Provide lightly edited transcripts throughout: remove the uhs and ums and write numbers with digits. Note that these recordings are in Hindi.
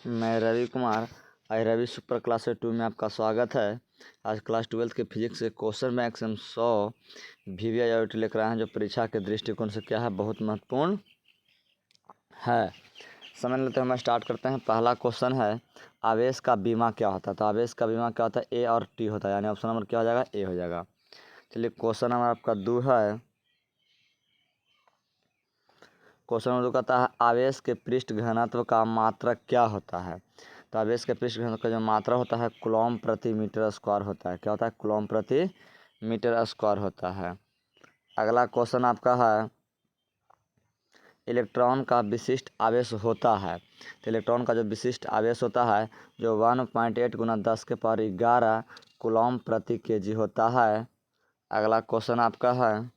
मैं रवि कुमार। आज रवि सुपर क्लास 2 में आपका स्वागत है। आज क्लास 12 के फिजिक्स से क्वेश्चन बैंक हम 100 VVIOT लेकर आए हैं, जो परीक्षा के दृष्टिकोण से क्या है, बहुत महत्वपूर्ण है। समझ लेते हैं, हम स्टार्ट करते हैं। पहला क्वेश्चन है, आवेश का बीमा क्या होता है। तो आवेश का बीमा क्या होता है, ए और टी होता है, यानी ऑप्शन नंबर क्या हो जाएगा, ए हो जाएगा। चलिए क्वेश्चन नंबर आपका 2 है। क्वेश्चन नंबर 2 कहता है, आवेश के पृष्ठ घनत्व का मात्रक क्या होता है। तो आवेश के पृष्ठ घनत्व का जो मात्रा होता है, कूलॉम प्रति मीटर स्क्वायर होता है। क्या होता है, कूलॉम प्रति मीटर स्क्वायर होता है। अगला क्वेश्चन आपका है, इलेक्ट्रॉन का विशिष्ट आवेश होता है। तो इलेक्ट्रॉन का जो विशिष्ट आवेश होता है, जो 1.8 × 10⁻11 कूलॉम प्रति kg होता है। अगला क्वेश्चन आपका है,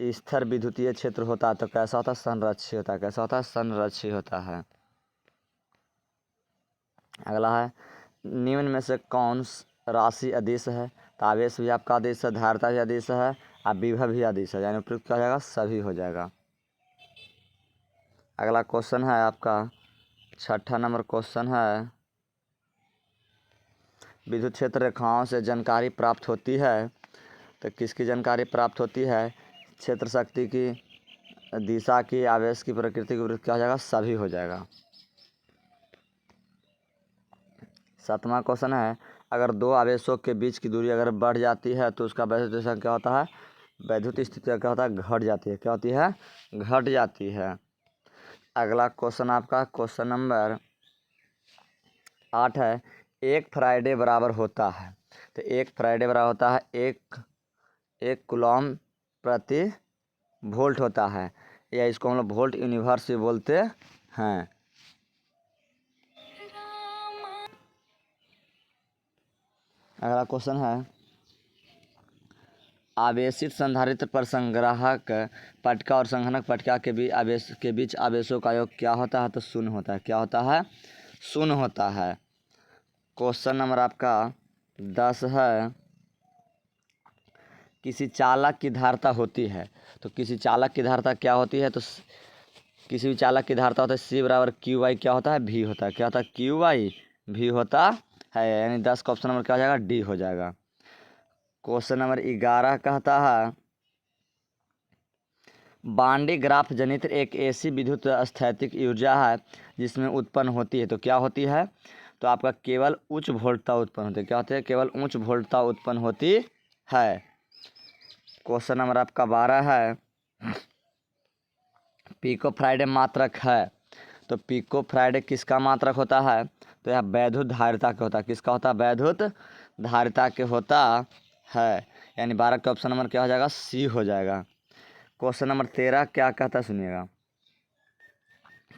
स्थिर विद्युतीय क्षेत्र होता है तो कैसा होता है, संरक्षी होता है। कैसा होता है, संरक्षी होता है। अगला है, निम्न में से कौन राशि अदिश है। तो आवेश भी आपका अदिश है, धारिता भी अदिश है और विभव भी अदिश है, यानी उपयुक्त क्या हो जाएगा, सभी हो जाएगा। अगला क्वेश्चन है आपका 6ठा नंबर क्वेश्चन है, विद्युत क्षेत्र रेखाओं से जानकारी प्राप्त होती है। तो किसकी जानकारी प्राप्त होती है, क्षेत्र शक्ति की, दिशा की, आवेश की, प्रकृति की, वृत्त क्या हो जाएगा, सभी हो जाएगा। 7वां क्वेश्चन है, अगर दो आवेशों के बीच की दूरी अगर बढ़ जाती है तो उसका वैद्युत स्थिति क्या होता है, वैद्युत स्थिति क्या होता है, घट जाती है। क्या होती है, घट जाती है। अगला क्वेश्चन आपका क्वेश्चन नंबर 8 है, एक फ्राइडे बराबर होता है। तो एक फ्राइडे बराबर होता है एक कूलॉम प्रति वोल्ट होता है, या इसको हम लोग वोल्ट यूनिवर्स भी बोलते हैं। अगला क्वेश्चन है, आवेशित संधारित्र पर संग्राहक पटका और संघनक पटका के बीच आवेशों का योग क्या होता है। तो शून्य होता है। क्या होता है, शून्य होता है। क्वेश्चन नंबर आपका 10 है, किसी चालक की धारिता होती है। तो किसी चालक की धारिता क्या होती है, तो किसी भी चालक की धारिता होता है C बराबर QY क्या होता है, V होता है। क्या होता है, QY V होता है, यानी 10 का ऑप्शन नंबर क्या हो जाएगा, डी हो जाएगा। क्वेश्चन नंबर 11 कहता है, बांडी ग्राफ जनित एक ऐसी विद्युत स्थैतिक ऊर्जा है जिसमें उत्पन्न होती है। तो क्या होती है, तो आपका केवल उच्च वोल्टता उत्पन्न होती है। क्या होती है, केवल उच्च वोल्टता उत्पन्न होती है। क्वेश्चन नंबर आपका 12 है, पिको फ्राइडे मात्रक है। तो पिको फ्राइडे किसका मात्रक होता है, तो यह वैद्युत धारिता के होता है। किसका होता है, वैद्युत धारिता के होता है, यानी 12 का ऑप्शन नंबर क्या हो जाएगा, सी हो जाएगा। क्वेश्चन नंबर 13 क्या कहता है, सुनिएगा,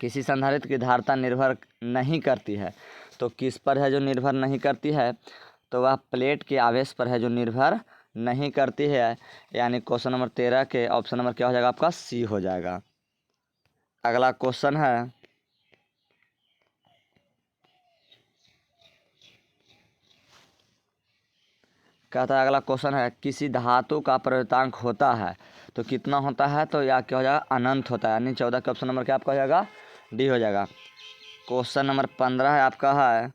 किसी संधारित्र की धारिता निर्भर नहीं करती है। तो किस पर है जो निर्भर नहीं करती है, तो वह प्लेट के आवेश पर है जो निर्भर नहीं करती है, यानी क्वेश्चन नंबर 13 के ऑप्शन नंबर क्या हो जाएगा, आपका सी हो जाएगा। अगला क्वेश्चन है, कहता है, अगला क्वेश्चन है, किसी धातु का प्रवर्तकांक होता है तो कितना होता है, तो या क्या हो जाएगा, अनंत होता है, यानी 14 का ऑप्शन नंबर क्या आपका हो जाएगा, डी हो जाएगा। क्वेश्चन नंबर 15 है आपका है,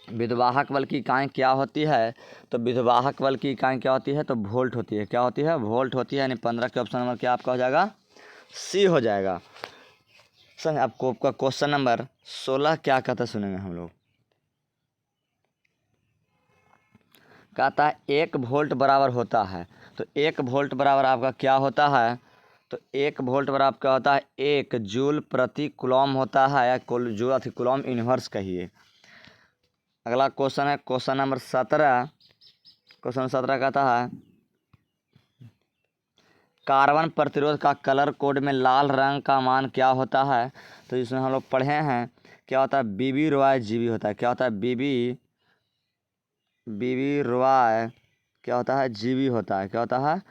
विद्युवाहक बल की इकाई क्या होती है। तो विद्युवाहक बल की इकाई क्या होती है, तो वोल्ट होती है। क्या होती है, वोल्ट होती है, यानी 15 के ऑप्शन नंबर क्या आपका हो जाएगा, सी हो जाएगा। सर आपको आपका क्वेश्चन नंबर 16 क्या कहता है, सुनेंगे हम लोग। कहता है 1 वोल्ट बराबर होता है। तो 1 वोल्ट बराबर आपका क्या होता है, तो 1 वोल्ट बराबर क्या होता है, 1 जूल प्रति कूलॉम होता है, या जूल कूलॉम इनवर्स कहिए। अगला क्वेश्चन है क्वेश्चन नंबर 17। क्वेश्चन 17 कहता है, कार्बन प्रतिरोध का कलर कोड में लाल रंग का मान क्या होता है। तो इसमें हम लोग पढ़े हैं, क्या होता है, BB रॉय GB होता है। क्या होता है, BB रॉय क्या होता है, GB होता है। क्या होता है,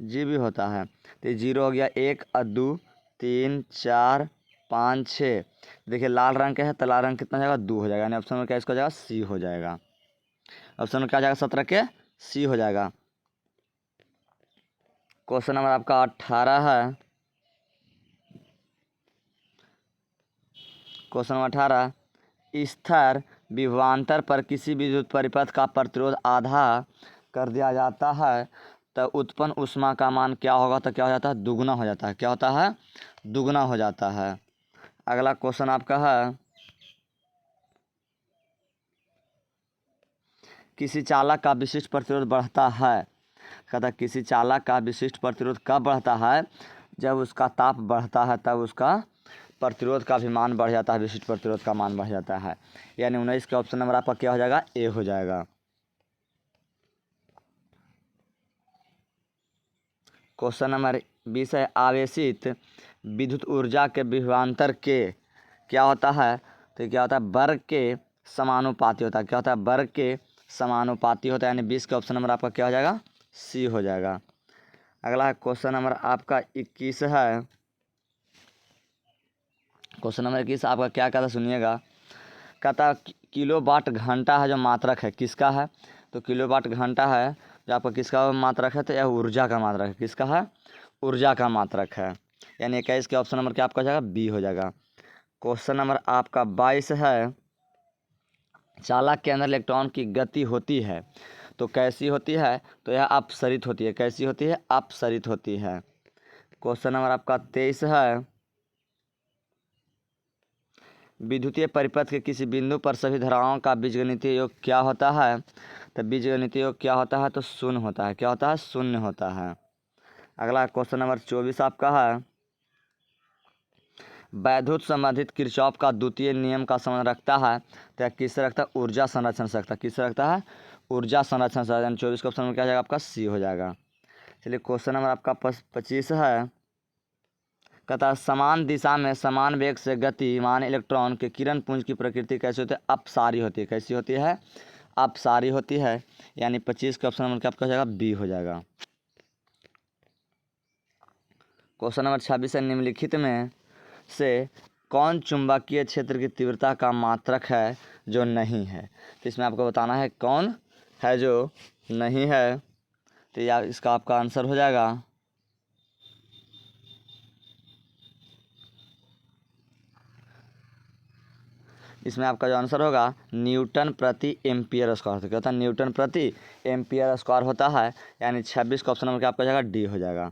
GB होता है। तो 0 हो गया, 1 2 3 4 5 6। देखिए लाल रंग का है, तो लाल रंग कितना हो जाएगा, 2 हो जाएगा, यानी ऑप्शन में क्या इसको हो जाएगा, सी हो जाएगा। ऑप्शन में क्या हो जाएगा, 17 के सी हो जाएगा। क्वेश्चन नंबर आपका 18 है, क्वेश्चन नंबर 18, स्थिर विभवांतर पर किसी विद्युत परिपथ का प्रतिरोध आधा कर दिया जाता है तो उत्पन्न ऊष्मा का मान क्या होगा? तो क्या हो जाता है? दुगना हो जाता है। क्या होता है? दुगना हो जाता है। अगला क्वेश्चन आपका है, किसी चालक का विशिष्ट प्रतिरोध बढ़ता है। कहता है किसी चालक का विशिष्ट प्रतिरोध कब बढ़ता है? जब उसका ताप बढ़ता है तब उसका प्रतिरोध का भी मान बढ़ जाता है, विशिष्ट प्रतिरोध का मान बढ़ जाता है। यानी 19 का ऑप्शन नंबर आपका क्या हो जाएगा? ए हो जाएगा। क्वेश्चन नंबर 20 है, आवेशित विद्युत ऊर्जा के विभवांतर के क्या होता है? तो क्या होता है? वर्ग के समानुपाती होता है। क्या होता है? वर्ग के समानुपाती होता है। यानी 20 का ऑप्शन नंबर आपका क्या हो जाएगा? सी हो जाएगा। अगला क्वेश्चन नंबर आपका 21 है। क्वेश्चन नंबर 21 आपका क्या कहता है? सुनिएगा। कहता किलोवाट घंटा है जो मात्रक है, किसका है? तो किलोवाट घंटा है जो आपका किसका मात्रक है? तो यह ऊर्जा का मात्रक है। किसका है? ऊर्जा का मात्रक है। यानी 21 के ऑप्शन नंबर क्या आपका हो जाएगा? बी हो जाएगा। क्वेश्चन नंबर आपका 22 है, चालक के अंदर इलेक्ट्रॉन की गति होती है तो कैसी होती है? तो यह अपसरित होती है। कैसी होती है? अपसरित होती है। क्वेश्चन नंबर आपका 23 है, विद्युतीय परिपथ के किसी बिंदु पर सभी धाराओं का बीजगणितीय योग क्या होता है? तो बीजगणितीय योग क्या होता है? तो शून्य होता है। क्या होता है? शून्य होता है। अगला क्वेश्चन नंबर 24 आपका है, वैद्युत संबंधित किरचॉफ का द्वितीय नियम का संबंध रखता है तो यह किससे रखता है? ऊर्जा संरक्षण से रखता है। किससे रखता है? ऊर्जा संरक्षण से। यानी 24 का ऑप्शन में क्या जाएगा? आपका सी हो जाएगा। चलिए क्वेश्चन नंबर आपका 25 है, कहता है समान दिशा में समान वेग से गतिमान इलेक्ट्रॉन के किरण पुंज की प्रकृति कैसी होती है? अपसारी होती है। कैसी होती है? अपसारी होती है। यानी 25 का ऑप्शन नंबर क्या आपका हो जाएगा? बी हो जाएगा। क्वेश्चन नंबर 26 है, निम्नलिखित में से कौन चुंबकीय क्षेत्र की तीव्रता का मात्रक है जो नहीं है? तो इसमें आपको बताना है कौन है जो नहीं है। तो या इसका आपका आंसर हो जाएगा इसमें आपका जो आंसर होगा न्यूटन प्रति एम्पियर स्क्वायर। तो क्या होता है? न्यूटन प्रति एम्पियर स्क्वायर होता है। यानी 26 का ऑप्शन नंबर क्या आपका हो जाएगा? डी हो जाएगा।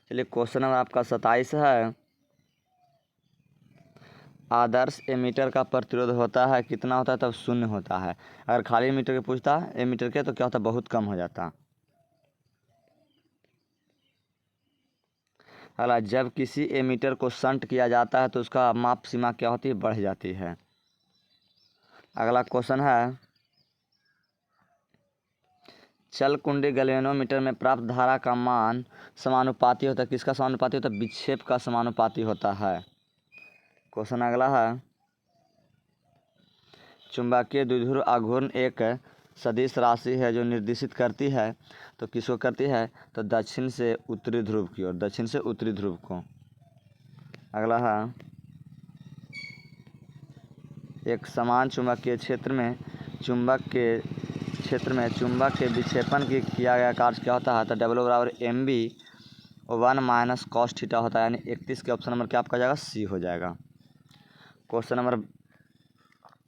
चलिए क्वेश्चन नंबर आपका 27 है, आदर्श एमीटर का प्रतिरोध होता है कितना होता है? तब शून्य होता है। अगर खाली एमीटर के पूछता है एमीटर के तो क्या होता है? बहुत कम हो जाता। अगला, जब किसी एमीटर को शंट किया जाता है तो उसका माप सीमा क्या होती है? बढ़ जाती है। अगला क्वेश्चन है, चल कुंडी गैल्वेनोमीटर में प्राप्त धारा का मान समानुपाती होता है। किसका समानुपाती होता है? विक्षेप का समानुपाती होता है। क्वेश्चन अगला है, चुंबकीय द्विध्रुव आघूर्ण एक सदिश राशि है जो निर्देशित करती है तो किसको करती है? तो दक्षिण से उत्तरी ध्रुव की ओर। दक्षिण से उत्तरी ध्रुव को। अगला है, एक समान चुंबकीय क्षेत्र में चुंबक के विक्षेपण की किया गया कार्य क्या होता है? तो W=mv 1 - cos थीटा होता है। यानी 31 के ऑप्शन नंबर क्या आपका जाएगा? सी हो जाएगा। क्वेश्चन नंबर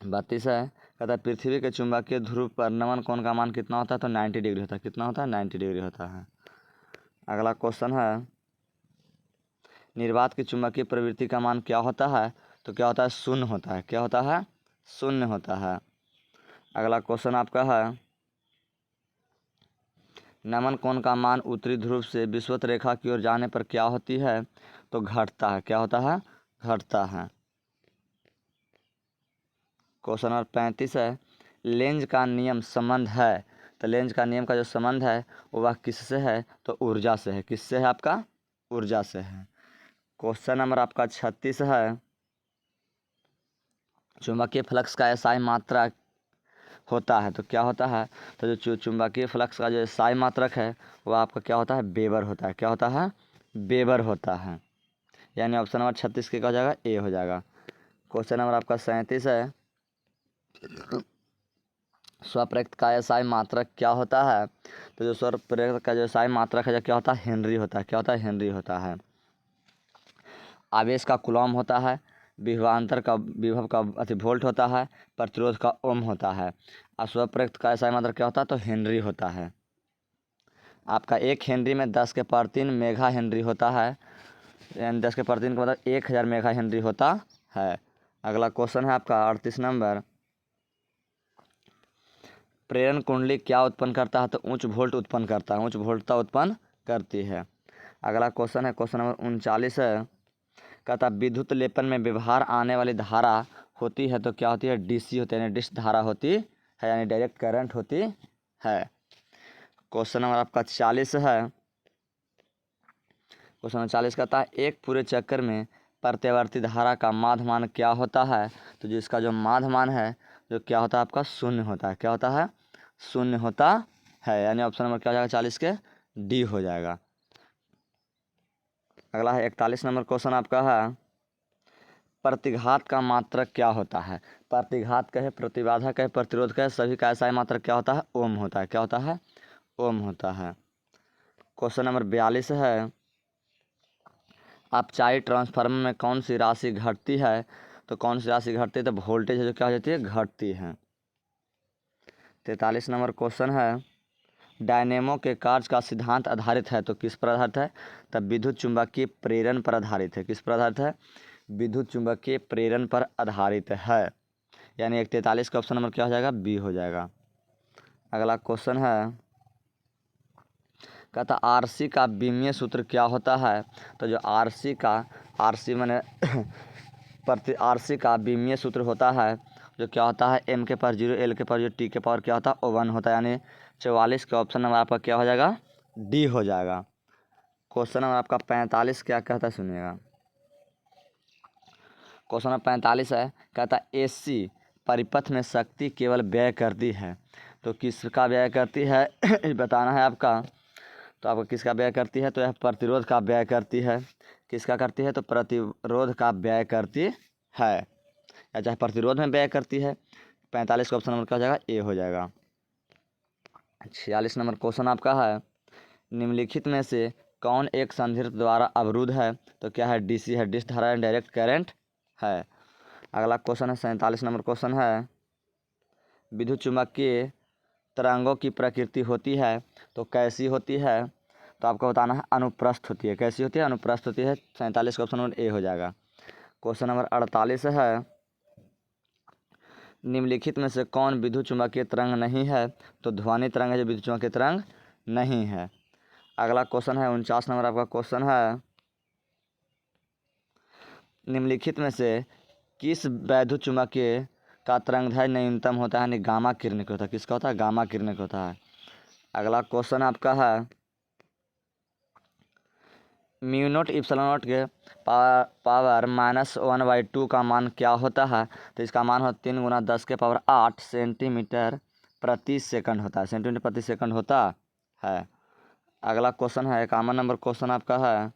32 है, कहता है पृथ्वी के चुंबकीय ध्रुव पर नमन कोण का मान कितना होता है? तो 90 डिग्री होता है। कितना होता है? 90 डिग्री होता है। अगला क्वेश्चन है, निर्वात की चुंबकीय प्रवृत्ति का मान क्या होता है? तो क्या होता है? शून्य होता है। क्या होता है? शून्य होता है। अगला क्वेश्चन आपका है, नमन कोण का मान उत्तरी ध्रुव से विषुवत रेखा की ओर जाने पर क्या होती है? तो घटता है। क्या होता है? घटता है। क्वेश्चन नंबर 35 है, लेंज का नियम संबंध है। तो लेंज का नियम का जो संबंध है वह किससे है? तो ऊर्जा से है। किससे है? आपका ऊर्जा से है। क्वेश्चन नंबर आपका 36 है, चुंबकीय फ्लक्स का एसआई मात्रा होता है तो क्या होता है? तो जो चुंबकीय फ्लक्स का जो एसआई मात्रक है वह आपका क्या होता है? वेबर होता है। क्या होता है? वेबर होता है। यानी ऑप्शन नंबर 36 के क्या हो जाएगा? ए हो जाएगा। क्वेश्चन नंबर आपका 37 है, स्वप्रेरित का एसआई मात्रक क्या होता है? तो जो स्वप्रेरित का जो एसआई मात्रक है जो क्या होता है? हेनरी होता है। क्या होता है? हेनरी होता है। आवेश का कूलॉम होता है विभवांतर का विभव का वोल्ट होता है, प्रतिरोध का ओम होता है। अस्वप्रयुक्त का SI मात्रक क्या होता है, तो हेनरी होता है। आपका 1 हेनरी में 10⁻³ मेगा हेनरी होता है, यानी 10⁻³ का मतलब 1000 मेगा हेनरी होता है। अगला क्वेश्चन है आपका 38 नंबर, प्रेरण कुंडली क्या उत्पन्न करता है, तो उच्च वोल्ट उत्पन्न करता है, उच्च वोल्टता उत्पन्न करती है। अगला क्वेश्चन है क्वेश्चन नंबर 39 है, कहता विद्युत लेपन में व्यवहार आने वाली धारा होती है तो क्या होती है, DC होती है, यानी डिश धारा होती है, यानी डायरेक्ट करंट होती है। क्वेश्चन नंबर आपका 40 है, क्वेश्चन नंबर 40 कहता है एक पूरे चक्कर में प्रत्यावर्ती धारा का माध्य क्या होता है, तो जिसका जो माध्य है जो क्या होता है आपका शून्य होता है, क्या होता है, शून्य होता है, यानी ऑप्शन नंबर क्या हो जाएगा 40 के D हो जाएगा। अगला है 41 नंबर क्वेश्चन आपका है, प्रतिघात का मात्रक क्या होता है। प्रतिघात कहे, प्रतिबाधा कहे, प्रतिरोध कहे, सभी का SI मात्रक क्या होता है, ओम होता है, क्या होता है, ओम होता है। क्वेश्चन नंबर 42 है, अपचाई ट्रांसफार्मर में कौन सी राशि घटती है, तो कौन सी राशि घटती है, तो वोल्टेज जो क्या हो जाती है, घटती है। 43 नंबर क्वेश्चन है, डायनेमो के कार्य का सिद्धांत आधारित है तो किस पर आधारित है, तब विद्युत चुंबकीय प्रेरण पर आधारित है, किस पर आधारित है, विद्युत चुंबकीय प्रेरण पर आधारित है, यानी 43 का ऑप्शन नंबर क्या हो जाएगा, B हो जाएगा। अगला क्वेश्चन है, कहता RC का विमीय सूत्र क्या होता है, तो जो RC माने प्रति RC का विमीय सूत्र होता है जो क्या होता है, M के पावर 0 L के पावर 0 T के पावर क्या होता है, 1 होता है, यानी 44 का ऑप्शन नंबर आपका क्या हो जाएगा, D हो जाएगा। क्वेश्चन नंबर आपका 45 क्या कहता है, सुनिएगा। क्वेश्चन नंबर 45 है, कहता AC परिपथ में शक्ति केवल व्यय करती है तो किसका व्यय करती है बताना है आपका। तो आपको किसका व्यय करती है, तो यह प्रतिरोध का व्यय करती है। किसका करती है, तो प्रतिरोध का व्यय करती है, या चाहे प्रतिरोध में व्यय करती है। 45 का ऑप्शन नंबर क्या हो जाएगा, A हो जाएगा। 46 नंबर क्वेश्चन आपका है, निम्नलिखित में से कौन एक संधारित्र द्वारा अवरुद्ध है, तो क्या है, DC है, डिश धारा डायरेक्ट करंट है। अगला क्वेश्चन है 47 नंबर क्वेश्चन है, विद्युत चुम्बकीय तरंगों की प्रकृति होती है तो कैसी होती है, तो आपको बताना है अनुप्रस्थ होती है, कैसी होती है, अनुप्रस्थ होती है। 47 का ऑप्शन नंबर A हो जाएगा। क्वेश्चन नंबर 48 है, निम्नलिखित में से कौन विद्युत चुम्बकीय तरंग नहीं है, तो ध्वनि तरंग है जो विद्युत चुम्बकीय तरंग नहीं है। अगला क्वेश्चन है 49 नंबर आपका क्वेश्चन है, निम्नलिखित में से किस वैद्युत चुम्बकीय का तरंगदैर्घ्य न्यूनतम होता है, यानी गामा किरणिक होता है, किसका होता है, गामा किरणिक होता है। अगला क्वेश्चन आपका है, μ0 ε0 के पावर -1/2 का मान क्या होता है, तो इसका मान होता 3 × 10⁸ सेंटीमीटर प्रति सेकंड होता है, सेंटीमीटर प्रति सेकंड होता है। अगला क्वेश्चन है 51 नंबर क्वेश्चन आपका है,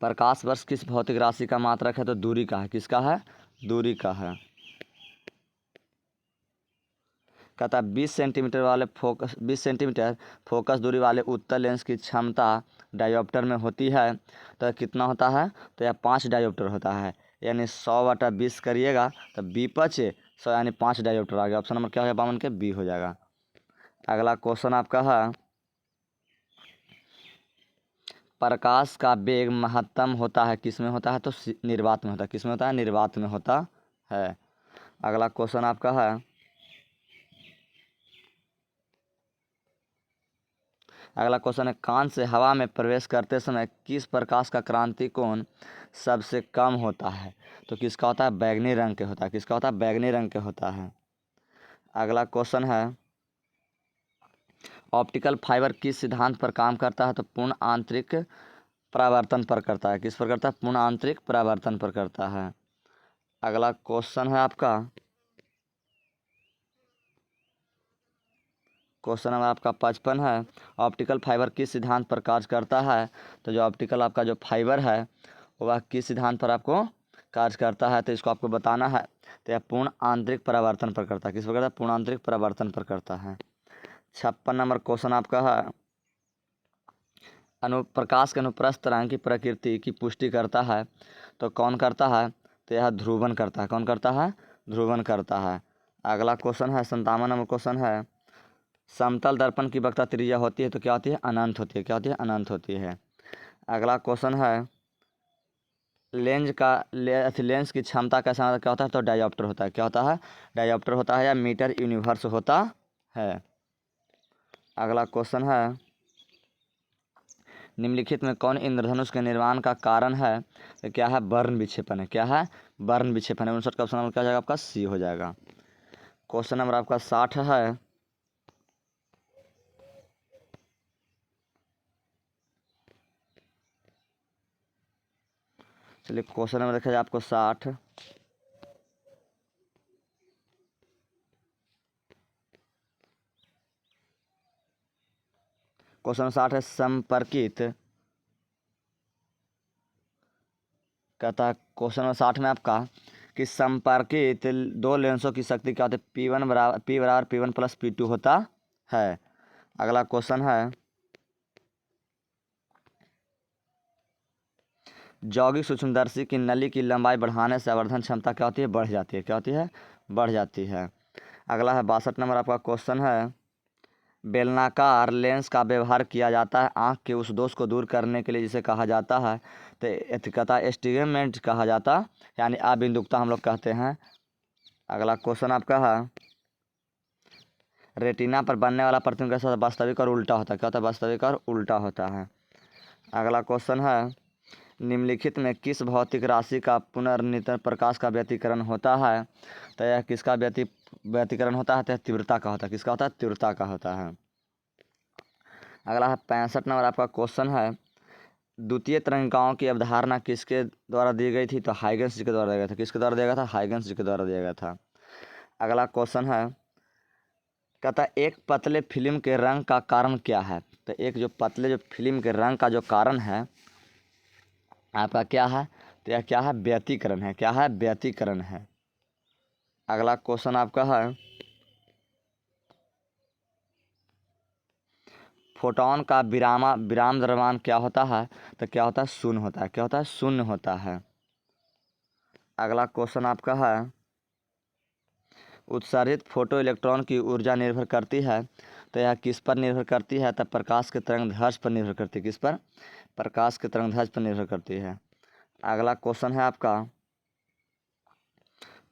प्रकाश वर्ष किस भौतिक राशि का मात्रक है, तो दूरी का है, किसका है, दूरी का है। कहता है 20 सेंटीमीटर फोकस दूरी वाले उत्तल लेंस की क्षमता डायोप्टर में होती है तो कितना होता है, तो यह 5 डायोप्टर होता है, यानी 100/20 करिएगा तो B5 100 यानी 5 डायोप्टर आ गया। ऑप्शन नंबर क्या हो जाएगा, 52 के B हो जाएगा। अगला क्वेश्चन आपका है, प्रकाश का वेग महत्तम होता है किस में होता है, तो निर्वात में होता है, किस में होता है, निर्वात में होता है। अगला क्वेश्चन आपका है, अगला क्वेश्चन है, कान से हवा में प्रवेश करते समय किस प्रकाश का क्रांति कोण सबसे कम होता है, तो किसका होता है, बैगनी रंग के होता है, किसका होता है, बैगनी रंग के होता है। अगला क्वेश्चन है, ऑप्टिकल फाइबर किस सिद्धांत पर काम करता है, तो पूर्ण आंतरिक परावर्तन पर करता है, किस पर करता है, पूर्ण आंतरिक परावर्तन पर करता है। अगला क्वेश्चन है आपका, क्वेश्चन नंबर आपका 55 है, ऑप्टिकल फाइबर किस सिद्धांत पर कार्य करता है, तो जो ऑप्टिकल आपका जो फाइबर है वह किस सिद्धांत पर आपको कार्य करता है, तो इसको आपको बताना है। तो यह पूर्ण आंतरिक परावर्तन पर करता है, किस पर करता है, पूर्ण आंतरिक परावर्तन पर करता है। 56 नंबर क्वेश्चन आपका है, प्रकाश के अनुप्रस्थ तरंग की प्रकृति की पुष्टि करता है तो कौन करता है? तो यह ध्रुवन करता है। कौन करता है? ध्रुवन करता है। अगला क्वेश्चन है 57 नंबर क्वेश्चन है, समतल दर्पण की वक्रता त्रिज्या होती है तो क्या होती है? अनंत होती है। क्या होती है? अनंत होती है। अगला क्वेश्चन है लेंस की क्षमता कैसा क्या होता है? तो डायोप्टर होता है। क्या होता है? डायोप्टर होता है या मीटर यूनिवर्स होता है। अगला क्वेश्चन है निम्नलिखित में कौन इंद्रधनुष के निर्माण का कारण है? तो क्या है? बर्न विक्षेपण है। क्या है? बर्न विक्षेपण है। 59 का ऑप्शन नंबर क्या हो जाएगा आपका? सी हो जाएगा। क्वेश्चन नंबर आपका 60 है, चलिए क्वेश्चन नंबर देखा जाए आपको 60। क्वेश्चन 60 है संपर्कित कहता है क्वेश्चन नंबर 60 में आपका कि संपर्कित दो लेंसों की शक्ति क्या होती है? P बराबर P1 प्लस P2 होता है। अगला क्वेश्चन है यौगिक सूक्ष्मदर्शी की नली की लंबाई बढ़ाने से आवर्धन क्षमता क्या होती है? बढ़ जाती है। क्या होती है? बढ़ जाती है। अगला है 62 नंबर आपका क्वेश्चन है बेलनाकार लेंस का व्यवहार किया जाता है आँख के उस दोष को दूर करने के लिए जिसे कहा जाता है तो कहता है एस्टिग्मेंट कहा जाता, यानी अबिंदुकता हम लोग कहते हैं। अगला क्वेश्चन आपका है रेटिना पर बनने वाला प्रतिबिंब कैसा वास्तविक और उल्टा होता है? क्या होता है? वास्तविक और उल्टा होता है। अगला क्वेश्चन है निम्नलिखित में किस भौतिक राशि का पुनर्निर्मित प्रकाश का व्यतिकरण होता है? तो यह किसका व्यतिकरण होता है? तो तीव्रता का होता है। किसका होता है? तीव्रता का होता है। अगला है 65 नंबर आपका क्वेश्चन है द्वितीय तरंगिकाओं की अवधारणा किसके द्वारा दी गई थी? तो हाइगन्स जी के द्वारा दिया गया था। किसके द्वारा दिया गया था? हाइगन्स जी के द्वारा दिया गया था। अगला क्वेश्चन है कहता एक पतले फिल्म के रंग का कारण क्या है? तो एक जो पतले फिल्म के रंग का जो कारण है आपका क्या है? तो यह क्या है? व्यतिकरण है। क्या है? व्यतिकरण है। अगला क्वेश्चन आपका है फोटोन का विराम द्रव्यमान क्या होता है? तो क्या होता है? शून्य होता है। क्या होता है? शून्य होता है। अगला क्वेश्चन आपका है उत्सर्जित फोटो इलेक्ट्रॉन की ऊर्जा निर्भर करती है तो यह किस पर निर्भर करती है? तब प्रकाश के तरंग ध्वज पर निर्भर करती है। किस पर? प्रकाश के तरंग ध्वज पर निर्भर करती है। अगला क्वेश्चन है आपका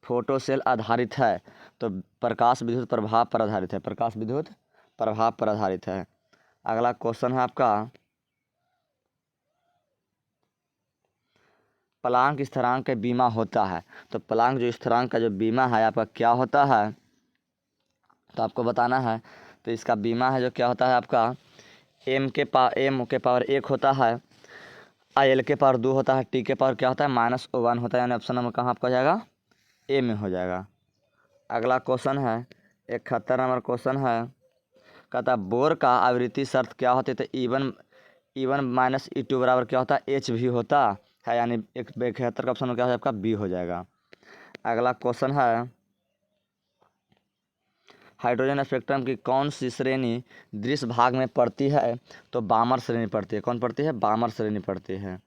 फोटो सेल आधारित है तो प्रकाश विद्युत प्रभाव पर आधारित है। प्रकाश विद्युत प्रभाव पर आधारित है। अगला क्वेश्चन है आपका प्लांक स्थिरांक का बीमा होता है तो प्लांक जो स्थिरांक का जो बीमा है आपका क्या होता है? तो आपको बताना है। तो इसका बीमा है जो क्या होता है आपका एम के पावर 1 होता है, एल के पावर 2 होता है, टी के पावर क्या होता है? -1 होता है। यानी ऑप्शन नंबर कहाँ आपका हो जाएगा? ए में हो जाएगा। अगला क्वेश्चन है 71 नंबर क्वेश्चन है कहता है बोर का आवृत्ति शर्त क्या होती है? तो E1 - E2 बराबर क्या होता है? एच भी होता है। यानी 71 का ऑप्शन क्या हो आपका? बी हो जाएगा। अगला क्वेश्चन है हाइड्रोजन स्पेक्ट्रम की कौन सी श्रेणी दृश्य भाग में पड़ती है? तो बामर श्रेणी पड़ती है। कौन पड़ती है? बामर श्रेणी पड़ती है।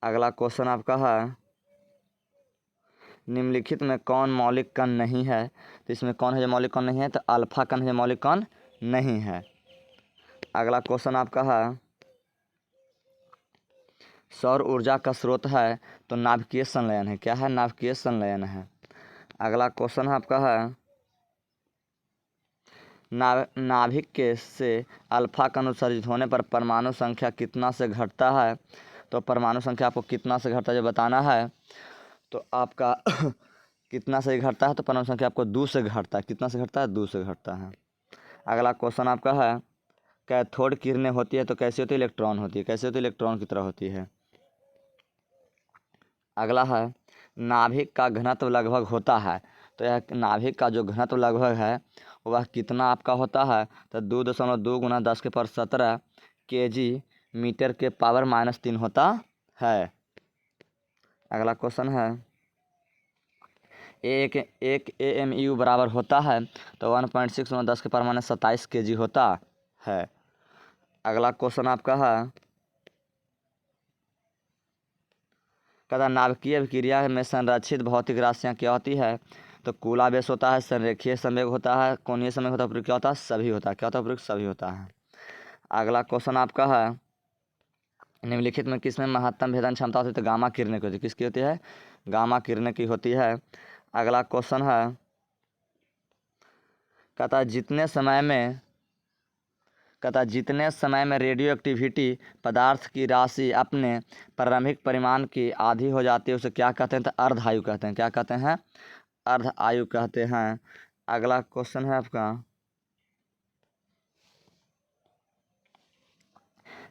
अगला क्वेश्चन आपका है निम्नलिखित में कौन मौलिक कण नहीं है? तो इसमें कौन है जो मौलिक कण नहीं है? तो अल्फा कण है मौलिक कण नहीं है। अगला क्वेश्चन आपका है सौर ऊर्जा का स्रोत है तो नाभिकीय संलयन है। क्या है? नाभिकीय संलयन है। अगला क्वेश्चन आपका है नाभिक के से अल्फा कण उत्सर्जित होने पर परमाणु संख्या कितना से घटता है? तो परमाणु संख्या आपको कितना से घटता है जो बताना है। तो आपका कितना से घटता है? तो परमाणु संख्या आपको 2 से घटता है। कितना से घटता है? 2 से घटता है। अगला क्वेश्चन आपका है कैथोड किरणें होती है तो कैसी होती है? इलेक्ट्रॉन होती है। कैसे होती है? इलेक्ट्रॉन की तरह होती है। अगला है नाभिक का घनत्व लगभग होता है तो यह नाभिक का जो घनत्व लगभग है वह कितना आपका होता है? तो 2.2 × 10⁻17 kg मीटर के पावर -3 होता है। अगला क्वेश्चन है एक AMU बराबर होता है तो 1.6 × 10⁻27 kg होता है। अगला क्वेश्चन आपका है कहता नाभिकीय अभिक्रिया में संरक्षित भौतिक राशियाँ क्या होती है? तो कूलावेश होता है, संरेखीय संवेग होता है, कोणीय संवेग होता है, उपयुक्त क्या होता है? सभी होता है। क्या होता है? उपयुक्त सभी होता है। अगला क्वेश्चन आपका है निम्नलिखित में किसमें महत्तम भेदन क्षमता होती है? तो गामा किरणें की होती है। किसकी होती है? गामा किरणें की होती है। अगला क्वेश्चन है कहता जितने समय में रेडियो एक्टिविटी पदार्थ की राशि अपने प्रारंभिक परिमाण की आधी हो जाती है उसे क्या कहते हैं? तो अर्ध आयु कहते हैं। क्या कहते हैं? अर्ध आयु कहते हैं। अगला क्वेश्चन है आपका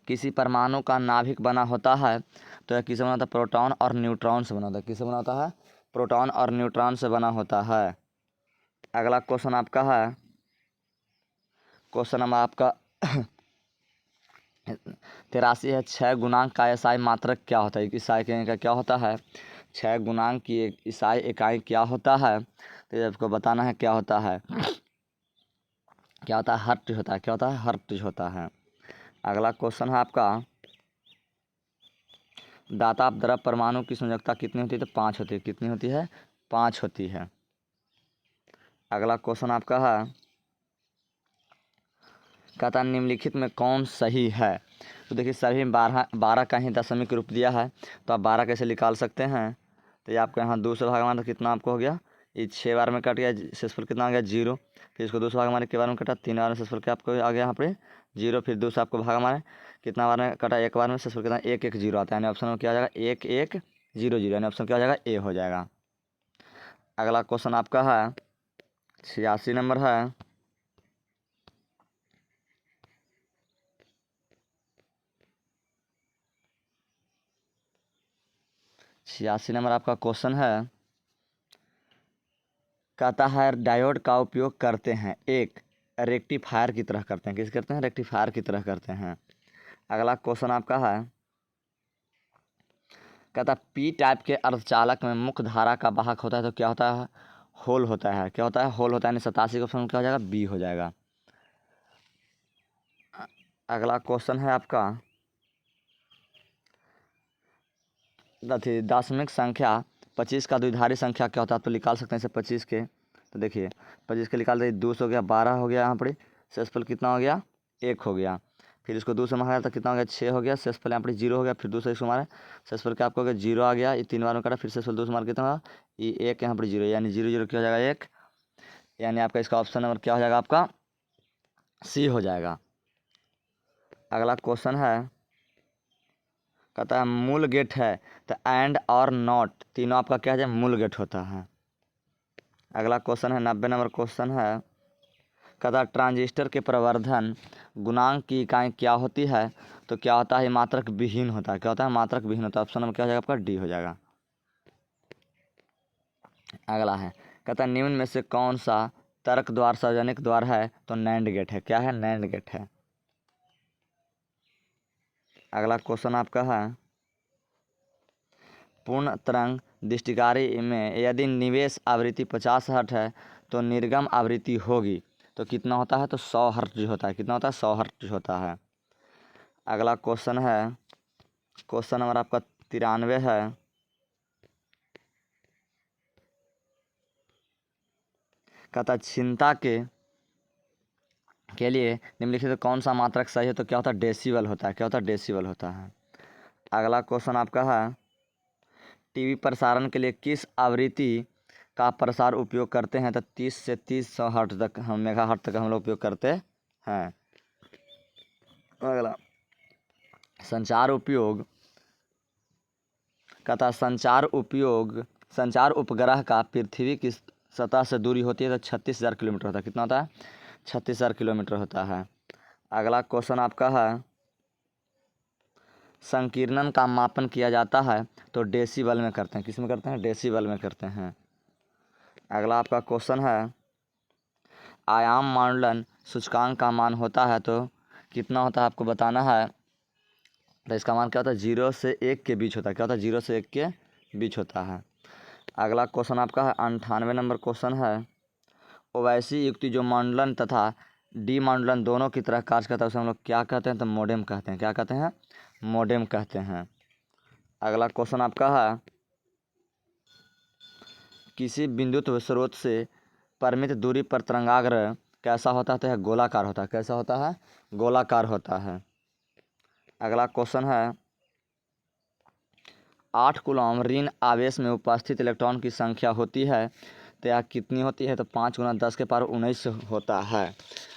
किसी परमाणु का नाभिक बना होता है तो यह किससे बना होता है? प्रोटॉन और न्यूट्रॉन से बना होता है। किससे बना होता है? प्रोटॉन और न्यूट्रॉन से बना होता है। अगला क्वेश्चन आपका है क्वेश्चन नंबर आपका 83 है। 6 गुणांक का एसआई मात्रक क्या होता है? ईसाई का क्या होता है? 6 गुणांक की एक ईसाई इकाई क्या होता है? तो आपको बताना है क्या होता है। क्या होता है? हर्ट्ज होता है। क्या होता है? हर्ट्ज होता है। अगला क्वेश्चन है आपका दाता द्रव परमाणु की संयोजकता कितनी होती है? तो 5 होती है। कितनी होती है? 5 होती है। अगला क्वेश्चन आपका है कहता निम्नलिखित में कौन सही है? तो देखिए सभी 12 का ही दशमिक रूप दिया है तो आप 12 कैसे निकाल सकते हैं? तो ये आपको यहाँ 2 से भाग मारे तो कितना आपको हो गया? ये 6 बार में कट गया, शेषफल कितना आ गया? 0। फिर इसको 2 से भाग मारे के बार में कटा, 3 बार में शेषफल क्या आपको आ गया यहाँ पे? 0। फिर 2 से आपको भाग मारे कितना बार में कटा? 1 बार में, शेषफल कितना? 1 1 0 आता है, यानी ऑप्शन में क्या आ जाएगा? 1 1 0 0, यानी ऑप्शन क्या हो जाएगा? ए हो जाएगा। अगला क्वेश्चन आपका है 86 नंबर है 86 नंबर आपका क्वेश्चन है कहता है डायोड का उपयोग करते हैं एक रेक्टिफायर की तरह करते हैं। किस करते हैं? रेक्टिफायर की तरह करते हैं। अगला क्वेश्चन आपका है कहता पी टाइप के अर्धचालक में मुख्य धारा का वाहक होता है तो क्या होता है? होल होता है। क्या होता है? होल होता है। 87 का ऑप्शन क्या हो जाएगा? बी हो जाएगा। अगला क्वेश्चन है आपका दशमिक संख्या 25 का द्विधारी संख्या क्या होता है? तो निकाल सकते हैं इसे 25 के। तो देखिए 25 के निकाल दे, 2 हो गया, 12 हो गया, यहाँ पर शेषफल कितना हो गया? 1 हो गया। फिर इसको 2 से मारा तो कितना हो गया? 6 हो गया। शेषफल यहाँ पर 0 हो गया। फिर 2 से इसको मारा, शेषफल क्या आपको हो गया? 0 आ गया। ये 3 बार में काटा, फिर शेषफल 2 से मार कितना हुआ? ये 1 यहाँ पर 0, यानी 0 0 क्या हो जाएगा? 1, यानी आपका इसका ऑप्शन नंबर क्या हो जाएगा? आपका सी हो जाएगा। अगला क्वेश्चन है कहता है मूल गेट है तो एंड और नॉट तीनों आपका क्या है? मूल गेट होता है। अगला क्वेश्चन है 90 नंबर क्वेश्चन है कहता ट्रांजिस्टर के प्रवर्धन गुणांक की इकाई क्या होती है? तो क्या होता है? मात्रक विहीन होता है। क्या होता है? मात्रक विहीन होता है। ऑप्शन नंबर क्या हो जाएगा? आपका डी हो जाएगा। अगला है कहता निम्न में से कौन सा तर्क द्वार सार्वजनिक द्वार है? तो नैंड गेट है। क्या है? नैंड गेट है। अगला क्वेश्चन आपका है पूर्ण तरंग दृष्टिकारी में यदि निवेश आवृत्ति 50 हर्ट्ज है तो निर्गम आवृत्ति होगी तो कितना होता है? तो 100 हर्ट्ज होता है। कितना होता है? 100 हर्ट्ज होता है। अगला क्वेश्चन है क्वेश्चन नंबर आपका 93 है कहता चिंता के लिए निम्नलिखित में कौन सा मात्रक सही है? तो क्या होता है? डेसिबल होता है। क्या होता है? डेसिबल होता है। अगला क्वेश्चन आपका है टीवी प्रसारण के लिए किस आवृत्ति का प्रसार उपयोग करते हैं? तो 30 से 30 हर्ट्ज तक हम मेगा हर्ट्ज तक हम लोग उपयोग करते हैं। अगला संचार उपयोग कहता संचार उपग्रह का पृथ्वी की सतह से दूरी होती है तो 36,000 किलोमीटर होता है। कितना होता है? 36,000 किलोमीटर होता है। अगला क्वेश्चन आपका है संकीर्णन का मापन किया जाता है तो डेसिबल में करते हैं। किस में करते हैं? डेसिबल में करते हैं। अगला आपका क्वेश्चन है आयाम मांडलन सूचकांक का मान होता है तो कितना होता है? आपको बताना है। तो इसका मान क्या होता है? 0 से 1 के बीच होता है। क्या होता है? 0 से 1 के बीच होता है। अगला क्वेश्चन आपका है 98 नंबर क्वेश्चन है ओवैसी युक्ति जो मांडलन तथा डी मांडलन दोनों की तरह कार्य करता है उसे हम लोग क्या कहते हैं? तो मोडेम कहते हैं। क्या कहते हैं? मोडेम कहते हैं। अगला क्वेश्चन आपका है, किसी बिंदुत स्रोत से परिमित दूरी पर तरंगाग्र कैसा होता है? तो यह गोलाकार होता है। कैसा होता है? गोलाकार होता है। अगला क्वेश्चन है, 8 कूलॉम ऋण आवेश में उपस्थित इलेक्ट्रॉन की संख्या होती है, तो यह कितनी होती है? तो 5 × 10⁻19 होता है।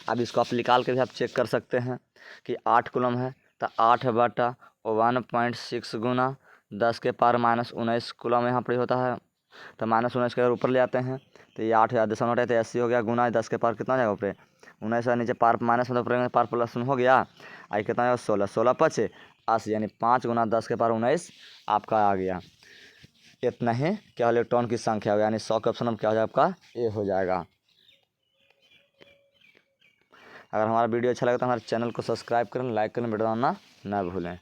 अब इसको आप निकाल के भी आप चेक कर सकते हैं कि 8 कूलम है तो 8/1.6 × 10⁻−19 कूलम यहाँ पर होता है। तो -19 के अगर ऊपर ले आते हैं तो ये 8 तो 80 हो गया, गुना 10 के पावर कितना हो जाएगा ऊपर 19 नीचे पार माइनस मतलब ऊपर पार प्लस हो गया, आई कितना हो 16, 16 5 80 यानी 5 × 10⁻19 आपका आ गया। इतना ही क्या इलेक्ट्रॉन की संख्या होगा, यानी 100 का ऑप्शन क्या हो जाएगा आपका? ए हो जाएगा। अगर हमारा वीडियो अच्छा लगे तो हमारे चैनल को सब्सक्राइब करें, लाइक करें, वीडियो बनाना ना भूलें।